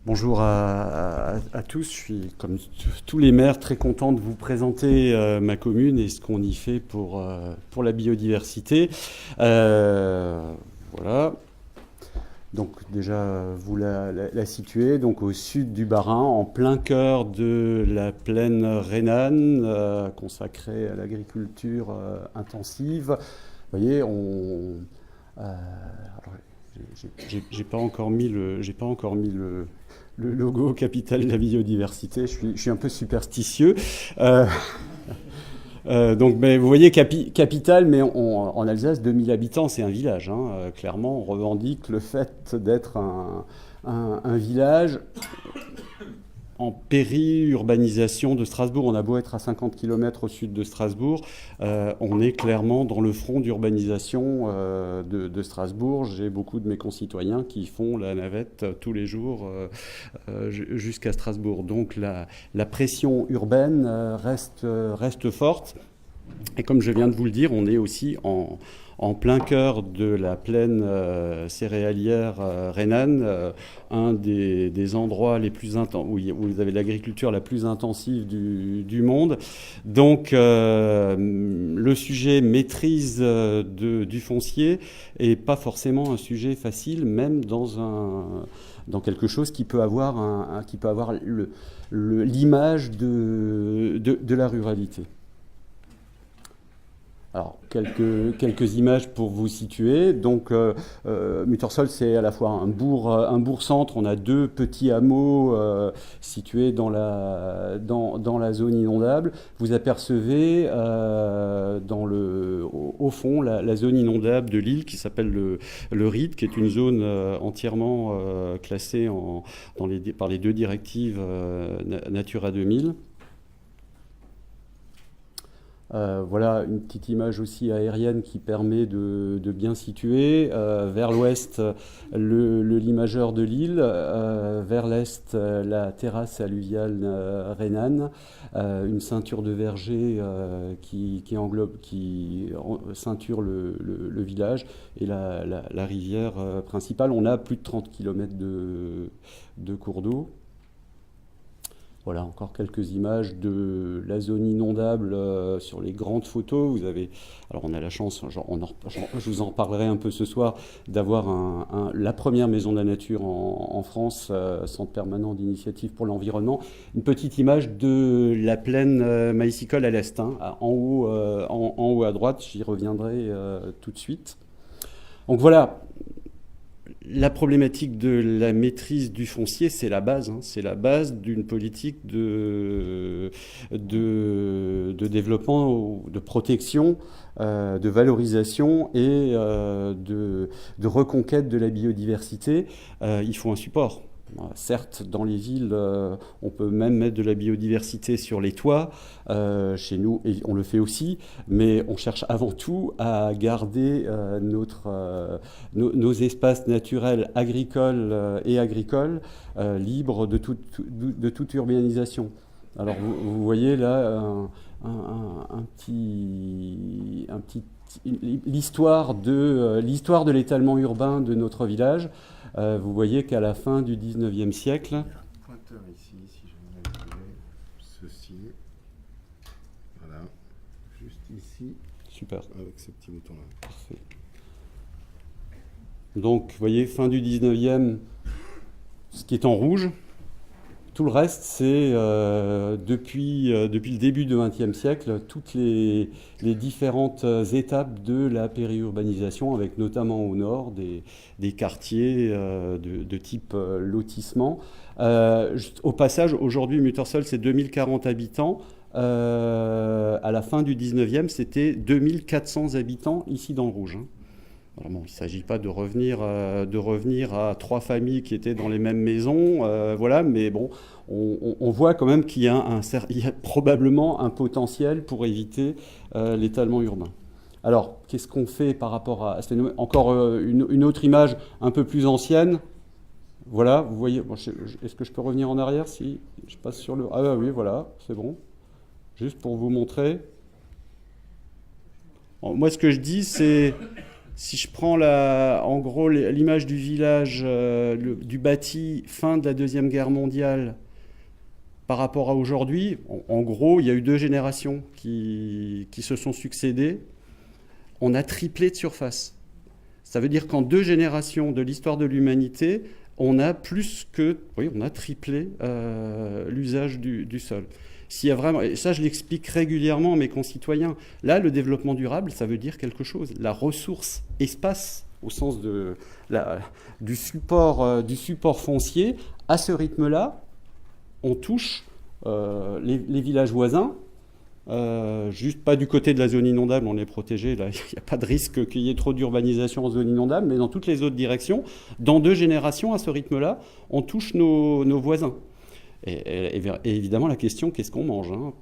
Bonjour à tous. Je suis, comme tous les maires, très content de vous présenter ma commune et ce qu'on y fait pour la biodiversité. Voilà. Donc déjà, vous la situez donc au sud du Bas-Rhin, en plein cœur de la plaine rhénane, consacrée à l'agriculture intensive. Vous voyez, alors, j'ai pas encore mis le logo capitale de la biodiversité. Je suis un peu superstitieux. Euh, donc, mais vous voyez, capitale, mais en Alsace, 2000 habitants, c'est un village. Hein. Clairement, on revendique le fait d'être un village en péri-urbanisation de Strasbourg. On a beau être à 50 km au sud de Strasbourg, on est clairement dans le front d'urbanisation de Strasbourg. J'ai beaucoup de mes concitoyens qui font la navette tous les jours jusqu'à Strasbourg. Donc la pression urbaine reste forte. Et comme je viens de vous le dire, on est aussi en plein cœur de la plaine céréalière rhénane, un des endroits les plus où vous avez l'agriculture la plus intensive du monde. Donc le sujet maîtrise du foncier est pas forcément un sujet facile, même dans quelque chose qui peut avoir, qui peut avoir l'image de la ruralité. Alors, quelques images pour vous situer. Donc, Muttersol, c'est à la fois un bourg-centre. On a deux petits hameaux situés dans la zone inondable. Vous apercevez au fond la zone inondable de l'île qui s'appelle le RID, qui est une zone entièrement classée par les deux directives Natura 2000. Voilà une petite image aussi aérienne qui permet de bien situer. Vers l'ouest, le limageur de l'île. Vers l'est, la terrasse alluviale rhénane. Une ceinture de vergers qui ceinture le village et la rivière principale. On a plus de 30 km de cours d'eau. Voilà, encore quelques images de la zone inondable sur les grandes photos. Alors on a la chance, je vous en parlerai un peu ce soir, d'avoir la première maison de la nature en France, centre permanent d'initiative pour l'environnement. Une petite image de la plaine maïsicole à l'est, hein, en haut à droite, j'y reviendrai tout de suite. Donc voilà. La problématique de la maîtrise du foncier, c'est la base. Hein, c'est la base d'une politique de développement, de protection, de valorisation et de reconquête de la biodiversité. Il faut un support. Certes, dans les villes, on peut même mettre de la biodiversité sur les toits. Chez nous, et on le fait aussi, mais on cherche avant tout à garder nos espaces naturels agricoles libres de toute urbanisation. Alors, vous voyez là l'histoire de l'étalement urbain de notre village. Vous voyez qu'à la fin du 19e siècle... Un pointeur ici, si je me mets ceci. Voilà, juste ici. Super. Avec ce petit bouton-là. Parfait. Donc, vous voyez, fin du 19e, ce qui est en rouge. Tout le reste, c'est depuis le début du XXe siècle, toutes les différentes étapes de la périurbanisation, avec notamment au nord des quartiers de type lotissement. Au passage, aujourd'hui, Muttersol, c'est 2040 habitants. À la fin du 19e, c'était 2400 habitants ici dans le rouge. Hein. Alors bon, il ne s'agit pas de revenir à trois familles qui étaient dans les mêmes maisons, voilà, mais bon, on voit quand même qu'il y a probablement un potentiel pour éviter l'étalement urbain. Alors, qu'est-ce qu'on fait par rapport à... C'est encore une autre image un peu plus ancienne. Voilà, vous voyez, bon, est-ce que je peux revenir en arrière si je passe sur le... Ah oui, voilà, c'est bon. Juste pour vous montrer. Bon, moi, ce que je dis, c'est Si je prends en gros l'image du village, du bâti fin de la Deuxième Guerre mondiale par rapport à aujourd'hui, en gros, il y a eu 2 générations qui se sont succédées. On a triplé de surface. Ça veut dire qu'en 2 générations de l'histoire de l'humanité, on a triplé l'usage du sol. S'il y a vraiment, et ça je l'explique régulièrement à mes concitoyens, là le développement durable, ça veut dire quelque chose. La ressource espace, au sens du support foncier, à ce rythme-là, on touche les villages voisins, juste pas du côté de la zone inondable, on est protégé, là il n'y a pas de risque qu'il y ait trop d'urbanisation en zone inondable, mais dans toutes les autres directions, dans 2 générations, à ce rythme-là, on touche nos voisins. Et évidemment, la question, qu'est-ce qu'on mange, hein ?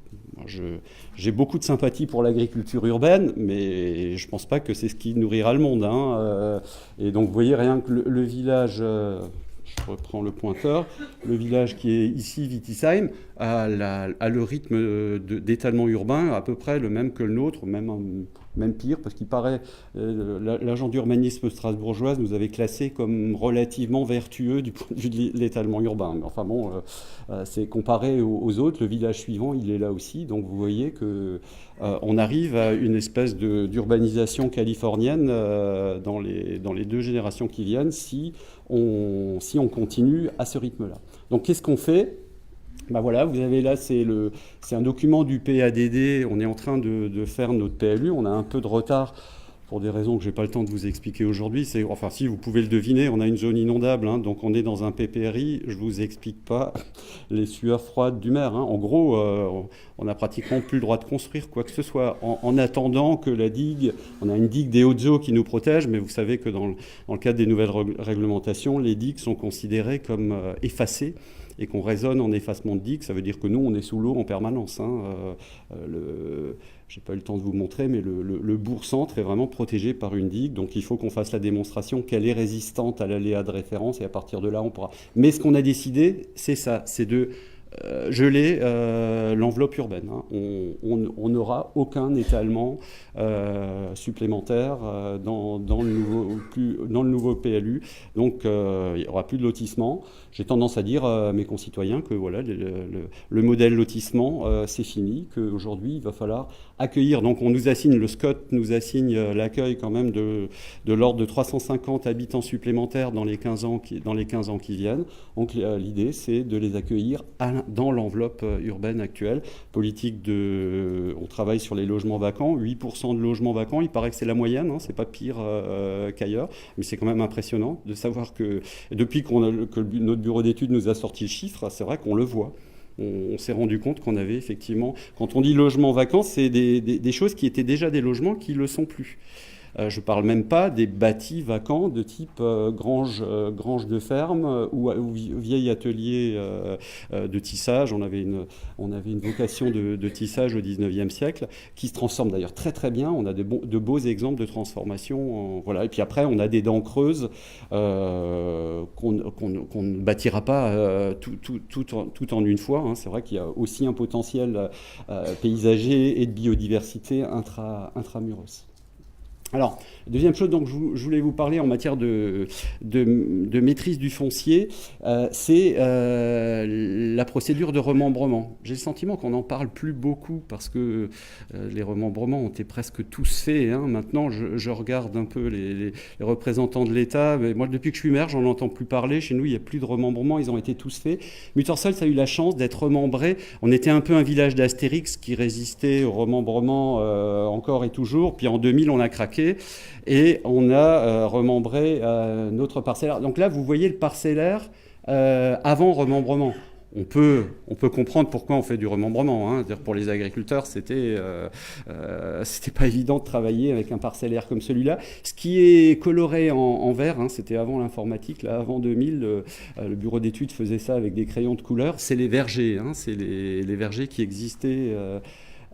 J'ai beaucoup de sympathie pour l'agriculture urbaine, mais je ne pense pas que c'est ce qui nourrira le monde. Hein. Et donc, vous voyez, rien que le village, je reprends le pointeur, le village qui est ici, Wittisheim, a le rythme d'étalement urbain à peu près le même que le nôtre, même pire, parce qu'il paraît, l'agent d'urbanisme strasbourgeoise nous avait classé comme relativement vertueux du point de vue de l'étalement urbain. Mais enfin bon, c'est comparé aux autres, le village suivant, il est là aussi. Donc vous voyez qu'on arrive à une espèce d'urbanisation californienne dans les 2 générations qui viennent si on continue à ce rythme-là. Donc qu'est-ce qu'on fait ? Ben voilà, vous avez là, c'est un document du PADD, on est en train de faire notre PLU, on a un peu de retard pour des raisons que je n'ai pas le temps de vous expliquer aujourd'hui. Enfin si, vous pouvez le deviner, on a une zone inondable, hein, donc on est dans un PPRI, je ne vous explique pas les sueurs froides du maire. Hein. En gros, on n'a pratiquement plus le droit de construire quoi que ce soit, en attendant que la digue, on a une digue des Hautes-Eaux qui nous protège, mais vous savez que dans le cadre des nouvelles réglementations, les digues sont considérées comme effacées, et qu'on raisonne en effacement de digue, ça veut dire que nous, on est sous l'eau en permanence. Hein. Je n'ai pas eu le temps de vous montrer, mais le bourg-centre est vraiment protégé par une digue, donc il faut qu'on fasse la démonstration qu'elle est résistante à l'aléa de référence, et à partir de là, on pourra... Mais ce qu'on a décidé, c'est ça, c'est de geler l'enveloppe urbaine. Hein. On n'aura aucun étalement supplémentaire dans le nouveau PLU. Donc il n'y aura plus de lotissement. J'ai tendance à dire à mes concitoyens que voilà, le modèle lotissement, c'est fini, qu'aujourd'hui, il va falloir accueillir. Donc on nous assigne, le SCOT nous assigne l'accueil quand même de l'ordre de 350 habitants supplémentaires dans les 15 ans qui viennent. Donc l'idée, c'est de les accueillir dans l'enveloppe urbaine actuelle. On travaille sur les logements vacants, 8% de logements vacants, il paraît que c'est la moyenne, hein, c'est pas pire qu'ailleurs, mais c'est quand même impressionnant de savoir que depuis que notre bureau d'études nous a sorti le chiffre, c'est vrai qu'on le voit. On s'est rendu compte qu'on avait effectivement, quand on dit logement vacant, c'est des choses qui étaient déjà des logements qui ne le sont plus. Je ne parle même pas des bâtis vacants de type grange de ferme ou vieil atelier de tissage. On avait une vocation de tissage au 19e siècle qui se transforme d'ailleurs très très bien. On a de beaux exemples de transformation. Voilà. Et puis après, on a des dents creuses qu'on ne bâtira pas tout en une fois. Hein. C'est vrai qu'il y a aussi un potentiel paysager et de biodiversité intramuros. Alors, deuxième chose dont je voulais vous parler en matière de maîtrise du foncier, c'est la procédure de remembrement. J'ai le sentiment qu'on n'en parle plus beaucoup parce que les remembrements ont été presque tous faits. Hein. Maintenant, je regarde un peu les représentants de l'État. Mais moi, depuis que je suis maire, j'en entends plus parler. Chez nous, il n'y a plus de remembrements. Ils ont été tous faits. Muttersol, ça a eu la chance d'être remembré. On était un peu un village d'Astérix qui résistait au remembrement encore et toujours. Puis en 2000, on a craqué. Et on a remembré notre parcellaire. Donc là, vous voyez le parcellaire avant remembrement. On peut comprendre pourquoi on fait du remembrement. Hein. Pour les agriculteurs, c'était pas évident de travailler avec un parcellaire comme celui-là. Ce qui est coloré en vert, hein, c'était avant l'informatique, là, avant 2000, le bureau d'études faisait ça avec des crayons de couleur. C'est les vergers, hein, c'est les vergers qui existaient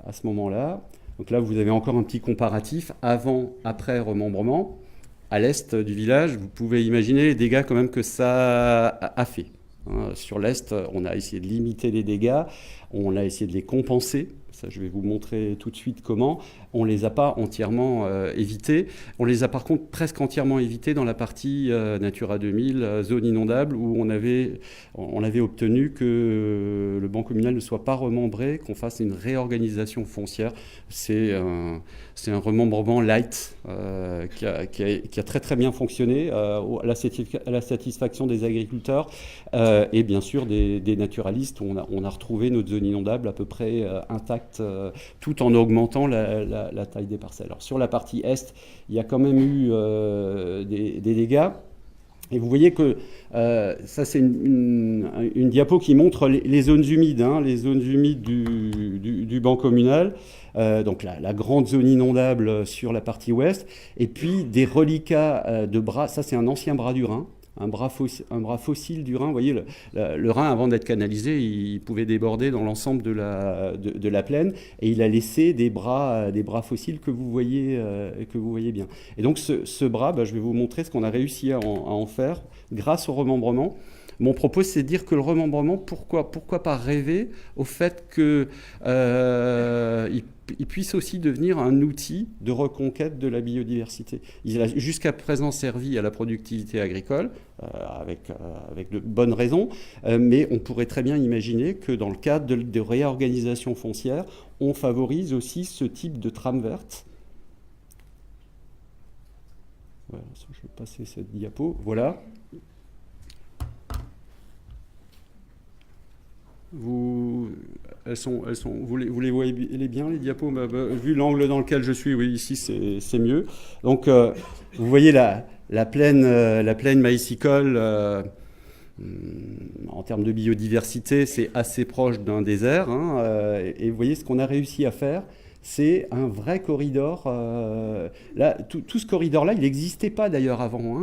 à ce moment-là. Donc là, vous avez encore un petit comparatif avant-après remembrement. À l'est du village, vous pouvez imaginer les dégâts quand même que ça a fait. Sur l'est, on a essayé de limiter les dégâts, on a essayé de les compenser Ça, je vais vous montrer tout de suite comment. On ne les a pas entièrement évités. On les a par contre presque entièrement évités dans la partie Natura 2000, zone inondable, où on avait obtenu que le ban communal ne soit pas remembré, qu'on fasse une réorganisation foncière. C'est un remembrement light qui a très très bien fonctionné à la satisfaction des agriculteurs et bien sûr des naturalistes. On a retrouvé notre zone inondable à peu près intacte, tout en augmentant la taille des parcelles. Alors, sur la partie est, il y a quand même eu des dégâts. Et vous voyez que ça, c'est une diapo qui montre les zones humides, les zones humides du ban communal. Donc la grande zone inondable sur la partie ouest. Et puis des reliquats de bras. Ça, c'est un ancien bras du Rhin. Un bras fossile du Rhin. Vous voyez, le Rhin, avant d'être canalisé, il pouvait déborder dans l'ensemble de la plaine, et il a laissé des bras fossiles que vous voyez bien. Et donc ce bras, je vais vous montrer ce qu'on a réussi à en faire grâce au remembrement. Mon propos, c'est de dire que le remembrement, pourquoi pas rêver au fait qu'il puisse aussi devenir un outil de reconquête de la biodiversité. Il a jusqu'à présent servi à la productivité agricole, avec de bonnes raisons, mais on pourrait très bien imaginer que dans le cadre de réorganisation foncière, on favorise aussi ce type de trame verte. Voilà, je vais passer cette diapo. Voilà. Vous les voyez bien, les diapos? Vu l'angle dans lequel je suis, oui, ici c'est mieux. Donc vous voyez la plaine maïsicole, en termes de biodiversité, c'est assez proche d'un désert. Et vous voyez ce qu'on a réussi à faire. C'est un vrai corridor. Là, tout ce corridor-là, il n'existait pas d'ailleurs avant.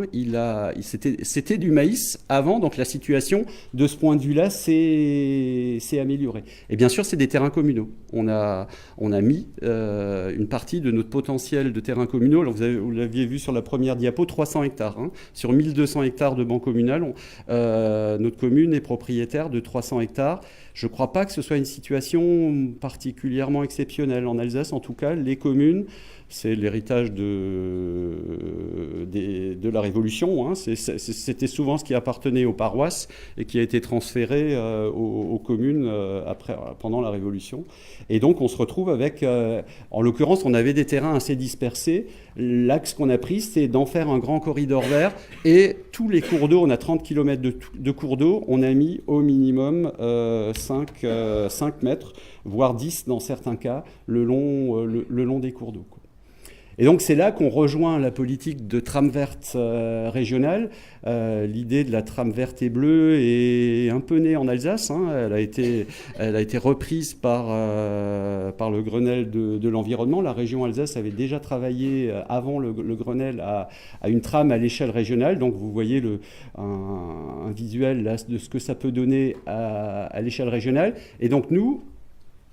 C'était du maïs avant, donc la situation, de ce point de vue-là, s'est améliorée. Et bien sûr, c'est des terrains communaux. On a mis une partie de notre potentiel de terrains communaux. Alors, vous l'aviez vu sur la première diapo, 300 hectares. Sur 1200 hectares de ban communal, notre commune est propriétaire de 300 hectares. Je ne crois pas que ce soit une situation particulièrement exceptionnelle. En Alsace, en tout cas, les communes, c'est l'héritage de la Révolution. C'était souvent ce qui appartenait aux paroisses et qui a été transféré aux communes pendant la Révolution. Et donc, on se retrouve avec... en l'occurrence, on avait des terrains assez dispersés. L'axe qu'on a pris, c'est d'en faire un grand corridor vert. Et tous les cours d'eau, on a 30 km de cours d'eau, on a mis au minimum 5 mètres, voire 10 dans certains cas, le long des cours d'eau. Et donc c'est là qu'on rejoint la politique de trame verte régionale. L'idée de la trame verte et bleue est un peu née en Alsace. Elle a été reprise par le Grenelle de l'environnement. La région Alsace avait déjà travaillé avant le Grenelle à une trame à l'échelle régionale. Donc vous voyez un visuel là, de ce que ça peut donner à l'échelle régionale. Et donc nous,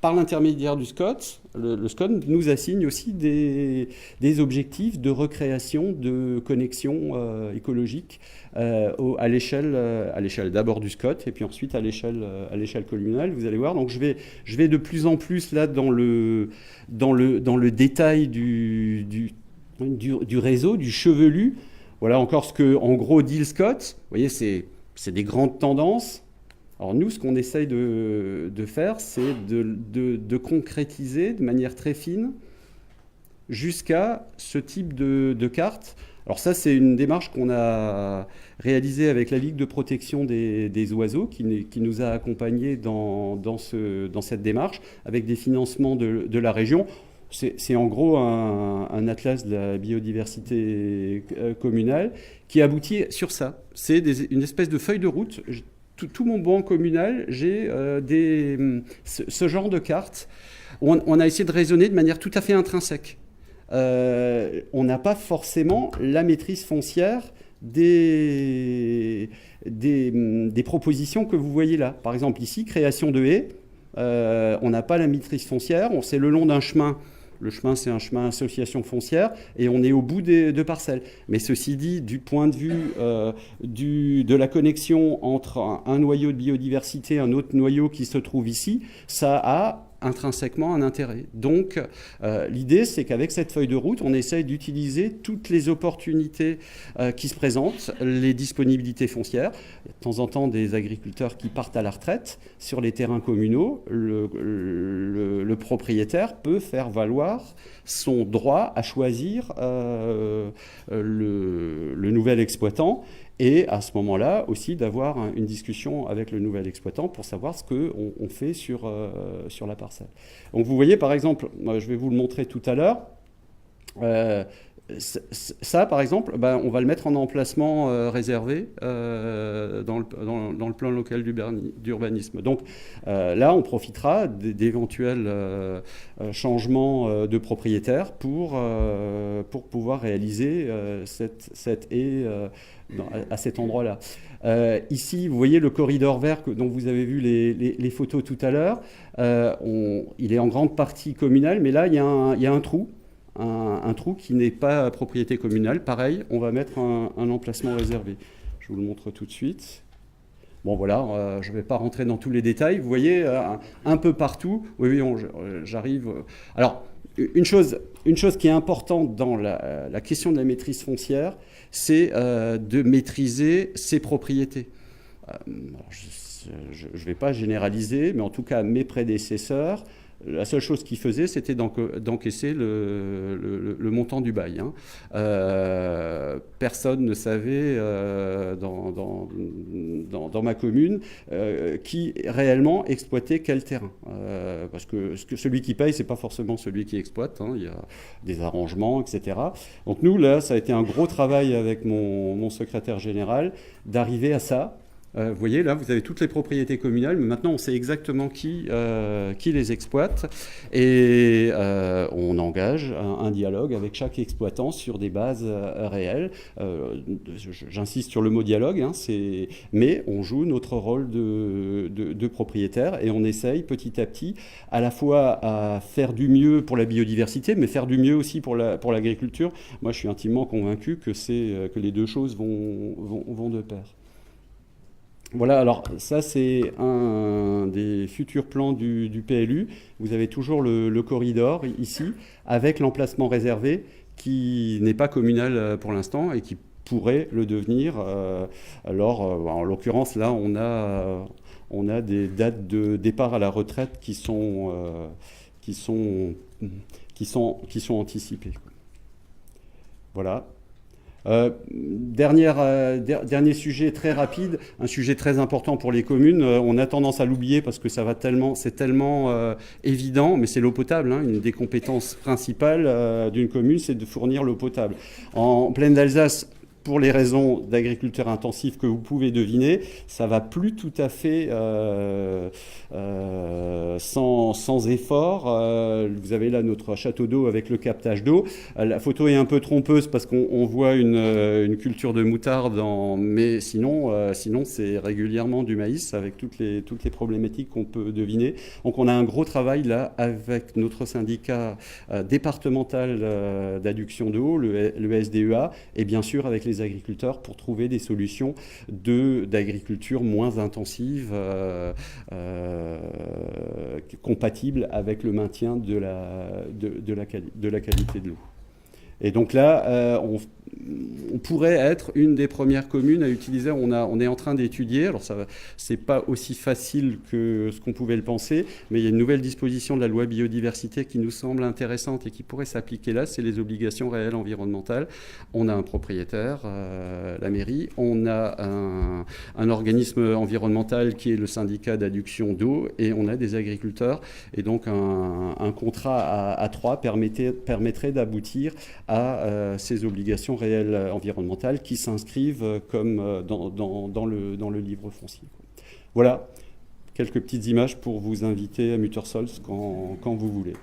par l'intermédiaire du SCOT, le SCOT nous assigne aussi des objectifs de recréation, de connexion écologique à l'échelle d'abord du SCOT et puis ensuite à l'échelle communale. Vous allez voir. Donc je vais de plus en plus là dans le détail du réseau, du chevelu. Voilà encore ce que en gros dit le SCOT. Vous voyez, c'est des grandes tendances. Alors nous, ce qu'on essaye de faire, c'est de concrétiser de manière très fine jusqu'à ce type de carte. Alors ça, c'est une démarche qu'on a réalisée avec la Ligue de protection des oiseaux qui nous a accompagnés dans cette démarche avec des financements de la région. C'est en gros un atlas de la biodiversité communale qui aboutit sur ça. C'est une espèce de feuille de route. Tout mon ban communal, j'ai ce genre de carte. On a essayé de raisonner de manière tout à fait intrinsèque. On n'a pas forcément la maîtrise foncière des propositions que vous voyez là. Par exemple, ici, création de haies. On n'a pas la maîtrise foncière. C'est le long d'un chemin. Le chemin, c'est un chemin association foncière et on est au bout de parcelles. Mais ceci dit, du point de vue de la connexion entre un noyau de biodiversité et un autre noyau qui se trouve ici, ça a intrinsèquement un intérêt. Donc, l'idée, c'est qu'avec cette feuille de route, on essaye d'utiliser toutes les opportunités qui se présentent, les disponibilités foncières. Il y a de temps en temps des agriculteurs qui partent à la retraite. Sur les terrains communaux, le propriétaire peut faire valoir son droit à choisir le nouvel exploitant, et à ce moment-là aussi d'avoir une discussion avec le nouvel exploitant pour savoir ce qu'on fait sur la parcelle. Donc vous voyez par exemple, je vais vous le montrer tout à l'heure, ça par exemple, on va le mettre en emplacement réservé dans le plan local d'urbanisme. Donc là on profitera d'éventuels changements de propriétaires pour pouvoir réaliser cette haie à cet endroit-là. Ici, vous voyez le corridor vert dont vous avez vu les photos tout à l'heure. Il est en grande partie communal, mais là, il y a un trou. Un trou qui n'est pas propriété communale. Pareil, on va mettre un emplacement réservé. Je vous le montre tout de suite. Bon, voilà, je ne vais pas rentrer dans tous les détails. Vous voyez, un peu partout. Oui, j'arrive. Alors, une chose qui est importante dans la question de la maîtrise foncière, c'est de maîtriser ses propriétés. Je ne vais pas généraliser, mais en tout cas, mes prédécesseurs, la seule chose qu'ils faisaient, c'était d'encaisser le montant du bail. Personne ne savait dans ma commune qui réellement exploitait quel terrain. Parce que celui qui paye, ce n'est pas forcément celui qui exploite. Il y a des arrangements, etc. Donc nous, là, ça a été un gros travail avec mon secrétaire général d'arriver à ça. Vous voyez, là, vous avez toutes les propriétés communales, mais maintenant, on sait exactement qui les exploite. Et on engage un dialogue avec chaque exploitant sur des bases réelles. J'insiste sur le mot dialogue, mais on joue notre rôle de propriétaire et on essaye petit à petit à la fois à faire du mieux pour la biodiversité, mais faire du mieux aussi pour l'agriculture. Moi, je suis intimement convaincu que les deux choses vont de pair. Voilà, alors ça c'est un des futurs plans du PLU. Vous avez toujours le corridor ici, avec l'emplacement réservé qui n'est pas communal pour l'instant et qui pourrait le devenir. En l'occurrence, là, on a des dates de départ à la retraite qui sont anticipées. Voilà. Dernier sujet très rapide, un sujet très important pour les communes. On a tendance à l'oublier parce que c'est tellement évident, mais c'est l'eau potable. Une des compétences principales d'une commune, c'est de fournir l'eau potable. En plaine d'Alsace, pour les raisons d'agriculteurs intensifs que vous pouvez deviner, ça va plus tout à fait sans effort. Vous avez là notre château d'eau avec le captage d'eau. La photo est un peu trompeuse parce qu'on voit une culture de moutarde, mais sinon c'est régulièrement du maïs avec toutes les problématiques qu'on peut deviner. Donc on a un gros travail là avec notre syndicat départemental d'adduction d'eau, le SDEA, et bien sûr avec les agriculteurs pour trouver des solutions d'agriculture moins intensive, compatibles avec le maintien de la qualité de l'eau. Et donc là, on pourrait être une des premières communes à utiliser, on est en train d'étudier, alors c'est pas aussi facile que ce qu'on pouvait le penser, mais il y a une nouvelle disposition de la loi biodiversité qui nous semble intéressante et qui pourrait s'appliquer là, c'est les obligations réelles environnementales. On a un propriétaire, la mairie, on a un organisme environnemental qui est le syndicat d'adduction d'eau, et on a des agriculteurs, et donc un contrat à trois permettrait d'aboutir à ces obligations réelles environnementales qui s'inscrivent comme dans le livre foncier. Voilà, quelques petites images pour vous inviter à Muttersols quand vous voulez.